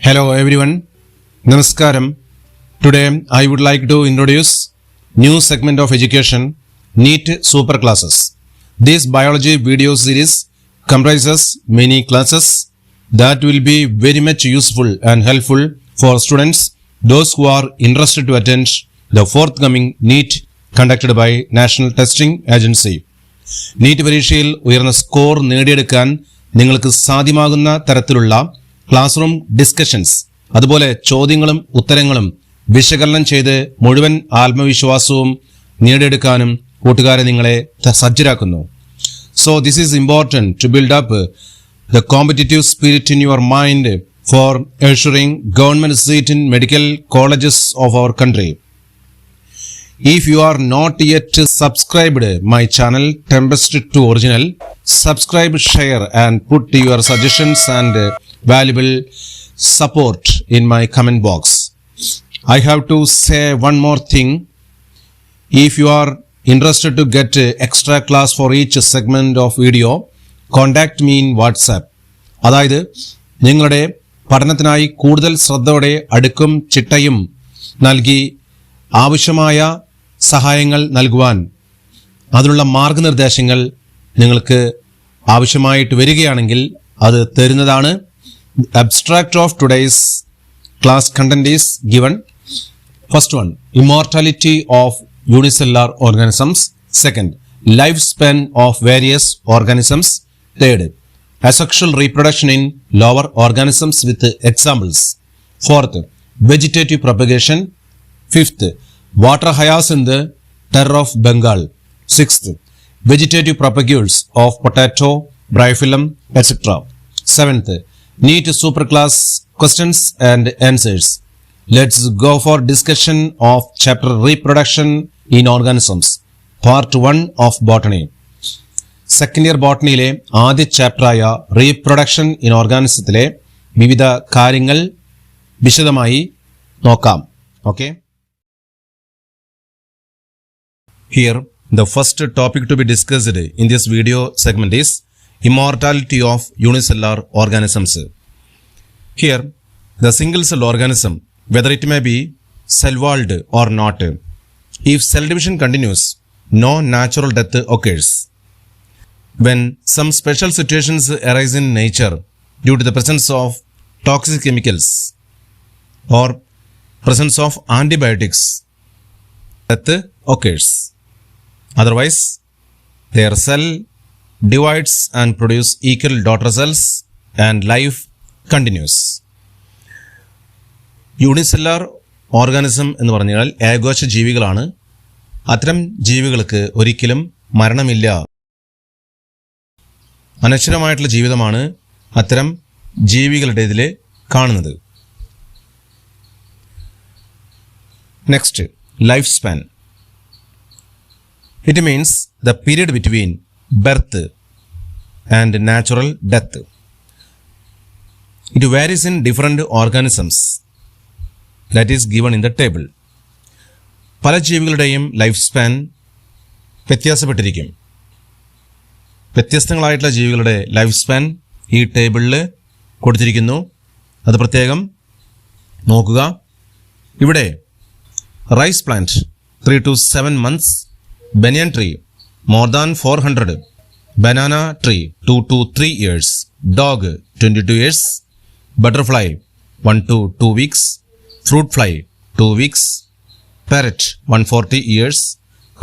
Hello everyone, Namaskaram. Today I would like to introduce new segment of education, NEET Super Classes. This biology video series comprises many classes that will be very much useful and helpful for students, those who are interested to attend the forthcoming NEET conducted by National Testing Agency. NEET പരീക്ഷയിൽ ഉയർന്ന score നേടിയെടുക്കാൻ നിങ്ങൾക്ക് സാധ്യമാകുന്ന തരത്തിലുള്ള class room discussions, അതുപോലെ ചോദ്യങ്ങളും ഉത്തരങ്ങളും വിശകലനം ചെയ്ത് മുഴുവൻ ആത്മവിശ്വാസവും നേടിയെടുക്കാനും കൂട്ടുകാരെ നിങ്ങളെ സജ്ജരാക്കുന്നു. So this is important to build up the competitive spirit in your mind for ensuring government seat in medical colleges of our country. If you are not yet subscribed my channel Tempest to Original, subscribe, share and put your suggestions and valuable support in my comment box. I have to say one more thing. If you are interested to get extra class for each segment of video, contact me in WhatsApp. അതായത് നിങ്ങളുടെ പഠനത്തിനായി കൂടുതൽ ശ്രദ്ധയോടെ അടുക്കും ചിട്ടയും നൽകി ആവശ്യമായ സഹായങ്ങൾ നൽകുവാൻ അതിനുള്ള മാർഗനിർദ്ദേശങ്ങൾ നിങ്ങൾക്ക് ആവശ്യമായിട്ട് വരികയാണെങ്കിൽ അത് തരുന്നതാണ്. Abstract of today's class content is given. First one, immortality of unicellular organisms. Second, lifespan of various organisms. Third, asexual reproduction in lower organisms with examples. Fourth, vegetative propagation. Fifth, water hyacinth, terror of Bengal. Sixth, vegetative propagules of potato, bryophyllum, etc. Seventh, NEET superclass questions and answers. Let's go for discussion of chapter reproduction in organisms, part 1 of botany. Second year botanyയിലെ ആദ്യ ചാപ്റ്ററായ reproduction in ഓർഗാനിസത്തിലെ വിവിധ കാര്യങ്ങൾ വിശദമായി നോക്കാം. Okay, here the first topic to be discussed in this video segment is immortality of unicellular organisms. Here the single cell organism, whether it may be cell-walled or not, if cell division continues, no natural death occurs. When some special situations arise in nature due to the presence of toxic chemicals or presence of antibiotics, death occurs. Otherwise, their cell divides and produce equal daughter cells and life continues. Unicellular organism എന്ന് പറഞ്ഞാൽ ഏകോശ ജീവികളാണ്. അത്തരം ജീവികൾക്ക് ഒരിക്കലും മരണമില്ല. അനശ്വരമായിട്ടുള്ള ജീവിതമാണ് അത്തരം ജീവികളുടെ ഇതിൽ കാണുന്നത്. Next, life span. It means the period between birth and natural death. It varies in different organisms that is given in the table. പല ജീവികളുടെയും ലൈഫ് സ്പാൻ വ്യത്യാസപ്പെട്ടിരിക്കും. വ്യത്യസ്തങ്ങളായിട്ടുള്ള ജീവികളുടെ ലൈഫ് സ്പാൻ ഈ ടേബിളിൽ കൊടുത്തിരിക്കുന്നു. അത് പ്രത്യേകം നോക്കുക. ഇവിടെ rice plant 3 to 7 months, banyan tree more than 400, banana tree 2 to 3 years, dog 22 years, butterfly 1 to 2 weeks, fruit fly 2 weeks, parrot 140 years,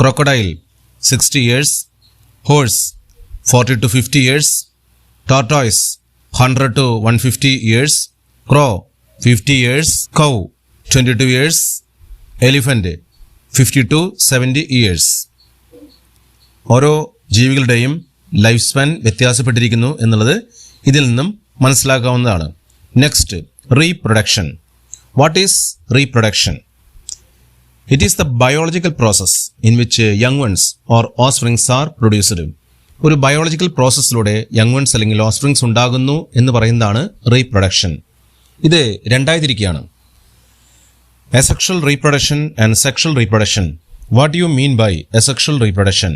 crocodile 60 years, horse 40 to 50 years, tortoise 100 to 150 years, crow 50 years, cow 22 years, elephant 50 to 70 years. ഓരോ ജീവികളുടെയും life span വ്യത്യാസപ്പെട്ടിരിക്കുന്നു എന്നുള്ളത് ഇതിൽ നിന്നും മനസ്സിലാക്കാവുന്നതാണ്. Next, reproduction. What is reproduction? It is the biological process in which young ones or offsprings are produced. ഒരു biological പ്രോസസ്സിലൂടെ young ones അല്ലെങ്കിൽ offsprings ഉണ്ടാകുന്നു എന്ന് പറയുന്നതാണ് റീപ്രൊഡക്ഷൻ. ഇത് രണ്ടായി തിരിക്കുകയാണ്, asexual reproduction and sexual reproduction. What do you mean by asexual reproduction?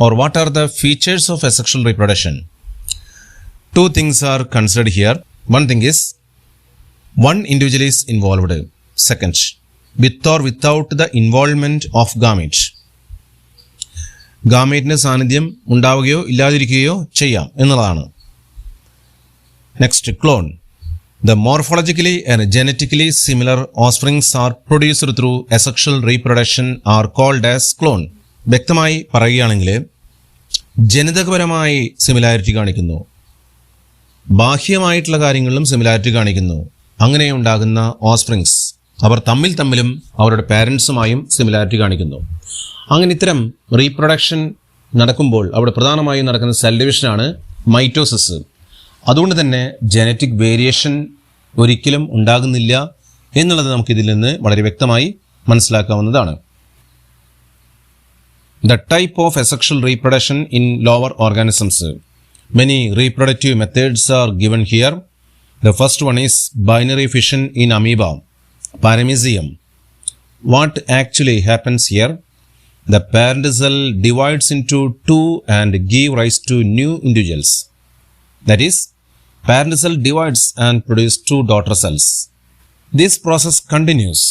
Or what are the features of asexual reproduction? Two things are considered here. One thing is One individual is involved. Second, with or without the involvement of gamete. ഗാമേറ്റിൻ്റെ സാന്നിധ്യം ഉണ്ടാവുകയോ ഇല്ലാതിരിക്കുകയോ ചെയ്യാം എന്നുള്ളതാണ്. Next, clone. The morphologically and genetically similar offsprings are produced through asexual reproduction are called as clone. വ്യക്തമായി പറയുകയാണെങ്കിൽ ജനിതകപരമായി similarity കാണിക്കുന്നു, ബാഹ്യമായിട്ടുള്ള കാര്യങ്ങളിലും similarity കാണിക്കുന്നു. അങ്ങനെ ഉണ്ടാകുന്ന ഓസ്പ്രിങ്സ് അവർ തമ്മിലും അവരുടെ പാരൻസുമായും സിമിലാരിറ്റി കാണിക്കുന്നു. അങ്ങനെ ഇത്തരം റീപ്രൊഡക്ഷൻ നടക്കുമ്പോൾ അവിടെ പ്രധാനമായും നടക്കുന്ന സെൽ ഡിവിഷനാണ് മൈറ്റോസിസ്. അതുകൊണ്ട് തന്നെ ജനറ്റിക് വേരിയേഷൻ ഒരിക്കലും ഉണ്ടാകുന്നില്ല എന്നുള്ളത് നമുക്കിതിൽ നിന്ന് വളരെ വ്യക്തമായി മനസ്സിലാക്കാവുന്നതാണ്. The type of asexual reproduction in lower organisms. Many reproductive methods are given here. The first one is binary fission in amoeba, paramecium. What actually happens here? The parent cell divides into two and give rise to new individuals. That is, parent cell divides and produces two daughter cells. This process continues.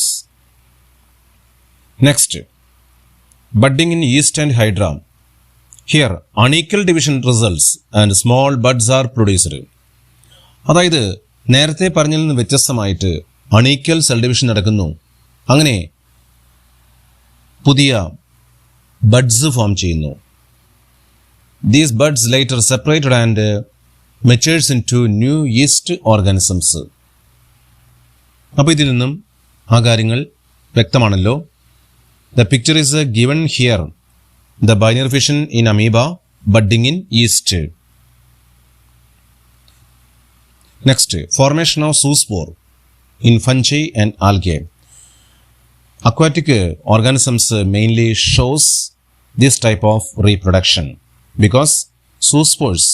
Next, budding in yeast and hydra. Here, unequal division results and small buds are produced. അതായത് നേരത്തെ പറഞ്ഞതിൽ നിന്ന് വ്യത്യസ്തമായിട്ട് unequal cell division നടക്കുന്നു. അങ്ങനെ പുതിയ buds form ചെയ്യുന്നു. These buds later separated and matures into new yeast organisms. അപ്പോൾ ഇതിൽ നിന്നും ആ കാര്യങ്ങൾ വ്യക്തമാണല്ലോ. The picture is given here. The binary fission in amoeba, budding in yeast. Next, formation of zoospore in fungi and algae. Aquatic organisms mainly shows this type of reproduction because zoospores,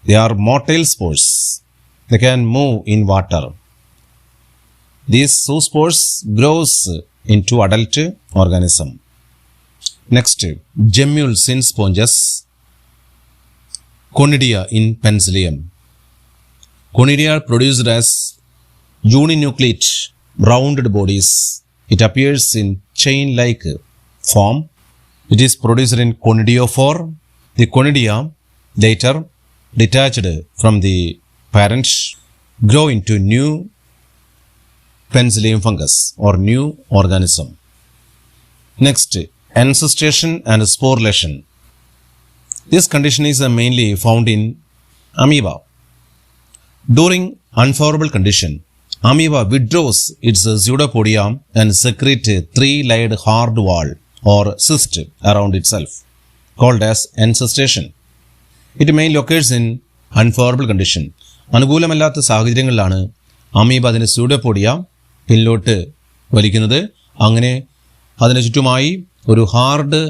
they are motile spores. They can move in water. These zoospores grows into adult organism. Next, gemmules in sponges. Conidia in Penicillium. Conidia are produced as uninucleate rounded bodies. It appears in chain-like form. It is produced in conidiophore. The conidia, later detached from the parent, grow into new Penicillium fungus or new organism. Next, encystation and sporulation. This condition is mainly found in amoeba. During unfavorable condition, amoeba withdraws its pseudopodia and secrete three-layered hard wall or cyst around itself, called as encystation. It mainly occurs in unfavorable condition. അനുകൂലമല്ലാത്ത സാഹചര്യങ്ങളിലാണ് amoeba അതിൻ്റെ pseudopodia പിന്നിലോട്ട് വലിക്കുന്നത്. അങ്ങനെ അതിന് ചുറ്റുമായി ഒരു hard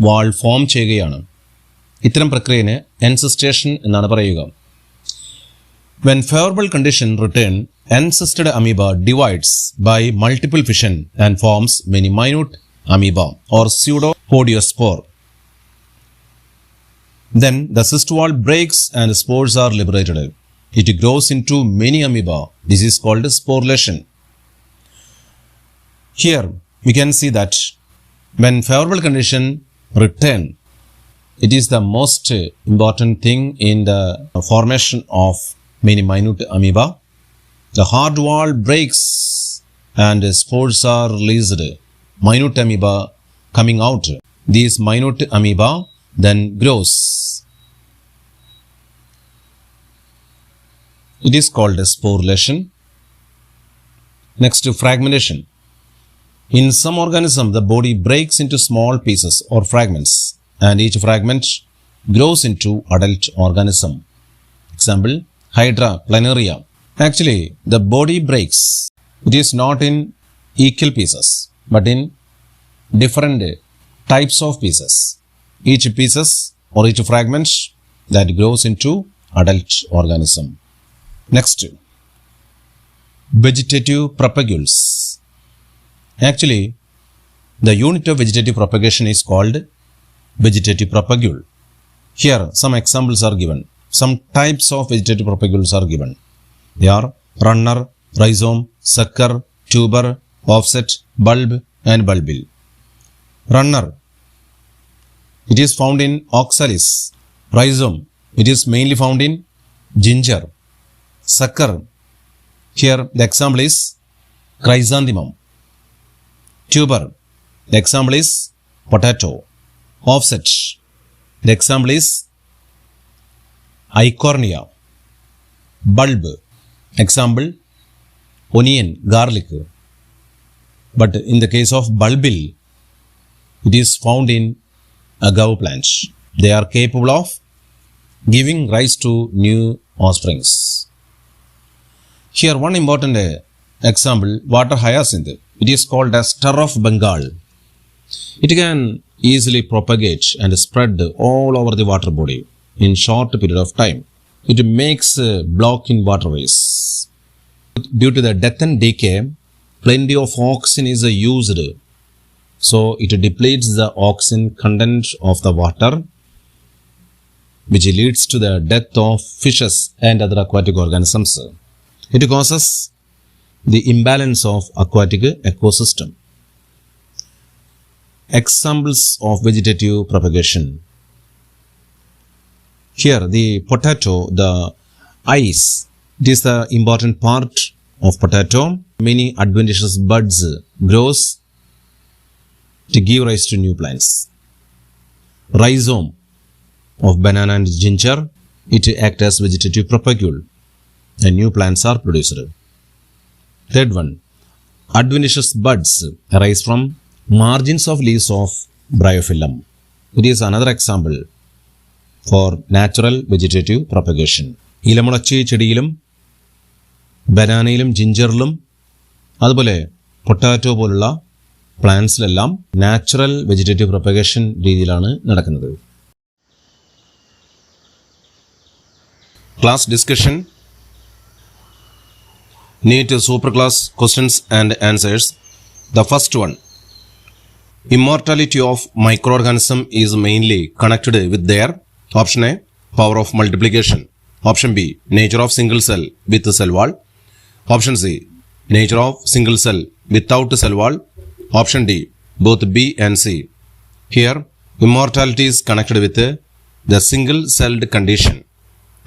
വാൾ form ചെയ്യുകയാണ്. ഇത്തരം പ്രക്രിയന് എൻസിസ്റ്റേഷൻ എന്നാണ് പറയുക. When favorable condition return, encysted amoeba divides by multiple fission and forms many minute amoeba or pseudopodiospore. Then the cyst wall breaks and spores are liberated. It grows into many amoeba. This is called sporulation. Here we can see that when favorable condition return, it is the most important thing in the formation of many minute amoeba. The hard wall breaks and spores are released. Minute amoeba coming out. These minute amoeba then grows. It is called sporulation. Next, fragmentation. In some organism, the body breaks into small pieces or fragments, and each fragment grows into adult organism. Example, Hydra planaria. Actually, the body breaks. It is not in equal pieces, but in different types of pieces. Each pieces or each fragment that grows into adult organism. Next, vegetative propagules. Actually, the unit of vegetative propagation is called vegetative propagule. Here, some examples are given. Some types of vegetative propagules are given. They are runner, rhizome, sucker, tuber, offset, bulb and bulbil. Runner, it is found in oxalis. Rhizome, it is mainly found in ginger. Sucker, here the example is chrysanthemum. Tuber, the example is potato. Offset, the example is Eichhornia. Bulb, example onion, garlic. But in the case of bulbil, it is found in agave plants. They are capable of giving rise to new offsprings. Here one important example, water hyacinth. It is called as star of Bengal. It can easily propagate and spread all over the water body in short period of time. It makes block in waterways. Due to the death and decay, plenty of oxygen is used. So it depletes the oxygen content of the water, which leads to the death of fishes and other aquatic organisms. It causes the imbalance of aquatic ecosystem. Examples of vegetative propagation. Here the potato, the eyes, it is the important part of potato. Many adventitious buds grows to give rise to new plants. Rhizome of banana and ginger, it acts as vegetative propagule and new plants are produced. Third one, adventitious buds arise from margins of leaves of Bryophyllum. It is another example for natural vegetative propagation. ഇലമുളച്ചി ചെടിയിലും ബനാനയിലും ജിഞ്ചറിലും അതുപോലെ potato പോലുള്ള പ്ലാന്റ്സിലെല്ലാം natural vegetative propagation രീതിയിലാണ് നടക്കുന്നത്. Class discussion, NEET super class questions and answers. The first one, immortality of microorganism is mainly connected with their option A, power of multiplication. Option B, nature of single cell with cell wall. Option C, nature of single cell without cell wall. Option D, both B and C. Here, immortality is connected with the single celled condition.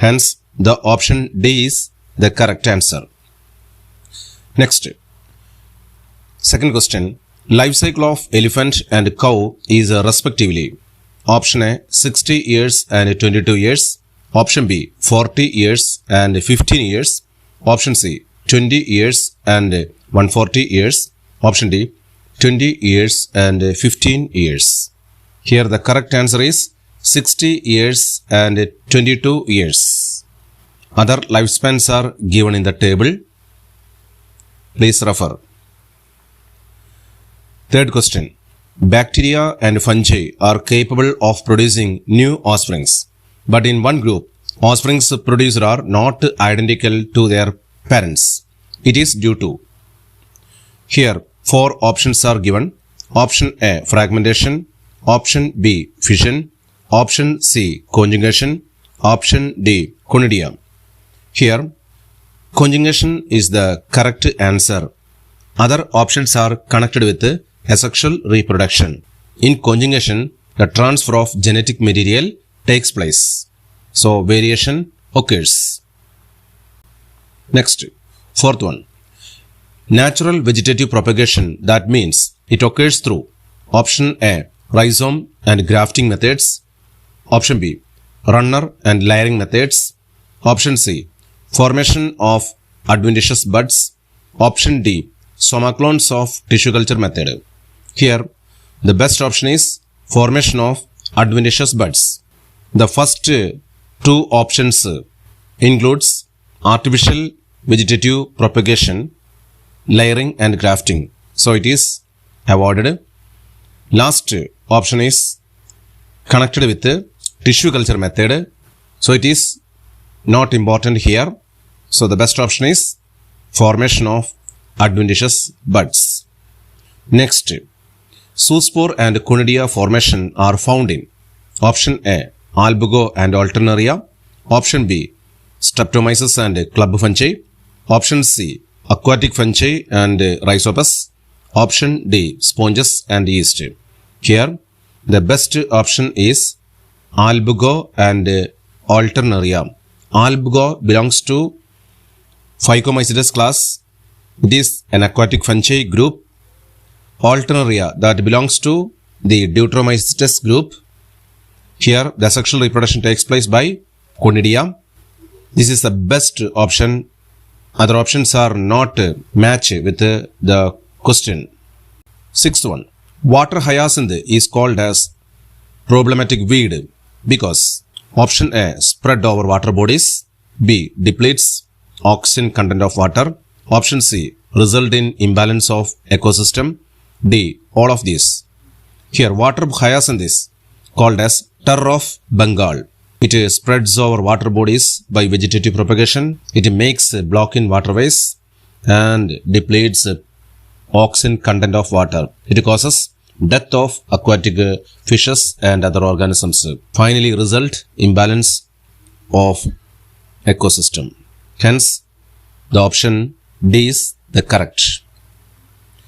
Hence, the option D is the correct answer. Next, second question. Life cycle of elephant and cow is respectively option A 60 years and 22 years, option B 40 years and 15 years, option C 20 years and 140 years, option D 20 years and 15 years. Here the correct answer is 60 years and 22 years. Other lifespans are given in the table. Please refer. Third question. Bacteria and fungi are capable of producing new offsprings, but in one group, offsprings produced are not identical to their parents. It is due to. Here, 4 options are given. Option A, fragmentation. Option B, fission. Option C, conjugation. Option D, conidia. Here, conjugation is the correct answer. Other options are connected with asexual reproduction. In conjugation, the transfer of genetic material takes place. So, variation occurs. Next, fourth one. Natural vegetative propagation, that means it occurs through option A, rhizome and grafting methods. Option B, runner and layering methods. Option C, formation of adventitious buds. Option D, somaclones of tissue culture method. Here, the best option is formation of adventitious buds. The first 2 options includes artificial vegetative propagation, layering and grafting. So it is avoided. Last option is connected with tissue culture method. So it is not important here. So the best option is formation of adventitious buds. Next, zoospore and conidia formation are found in option A, albugo and alternaria. Option B, streptomyces and club fungi. Option C, aquatic fungi and rhizopus. Option D, sponges and yeast. Here, the best option is Albugo and Alternaria. Albugo belongs to Phycomycetes class. It is an aquatic fungi group. Alternaria, that belongs to the Deuteromycetes group. Here, the sexual reproduction takes place by Conidia. This is the best option. Other options are not match with the question. Sixth one. Water hyacinth is called as problematic weed because option A, spread over water bodies. B, depletes oxygen content of water. Option C, result in imbalance of ecosystem. D, all of these. Here, water hyacinth is called as Tar of Bengal. It spreads over water bodies by vegetative propagation. It makes a block in waterways and depletes oxygen content of water. It causes death of aquatic fishes and other organisms. Finally, result imbalance of ecosystem. Hence, the option D is the correct.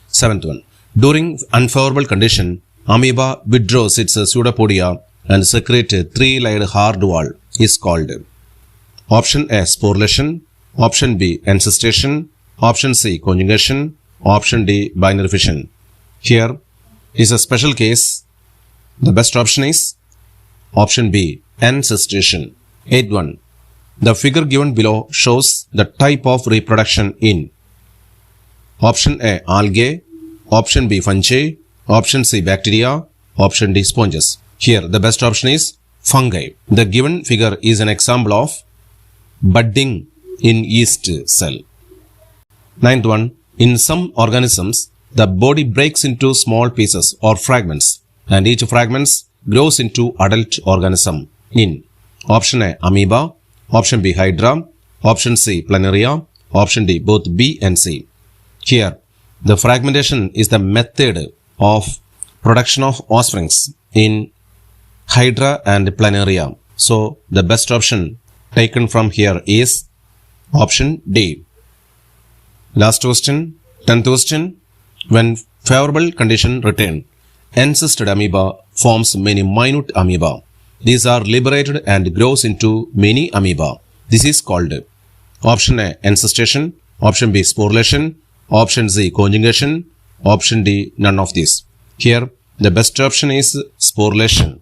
Seventh one. During unfavorable condition, amoeba withdraws its pseudopodia and secrete a three-layered hard wall is called. Option A, sporulation. Option B, encystation. Option C, conjugation. Option D, binary fission. Here is a special case. The best option is option B, encystation. 8.1. The figure given below shows the type of reproduction in option A, algae. Option B, fungi. Option C, bacteria. Option D, sponges. Here, the best option is fungi. The given figure is an example of budding in yeast cell. 9th one. In some organisms, the body breaks into small pieces or fragments, and each fragment grows into adult organism in option A, amoeba. Option B, hydra. Option C, planaria. Option D, both B and C. Here, the fragmentation is the method of production of offsprings in hydra and planaria. So, the best option taken from here is option D. Last question, 10th question. When favorable condition return, encysted amoeba forms many minute amoeba. These are liberated and grows into many amoeba. This is called option A, encystation. Option B, sporulation. Option C, conjugation. Option D, none of these. Here, the best option is sporulation.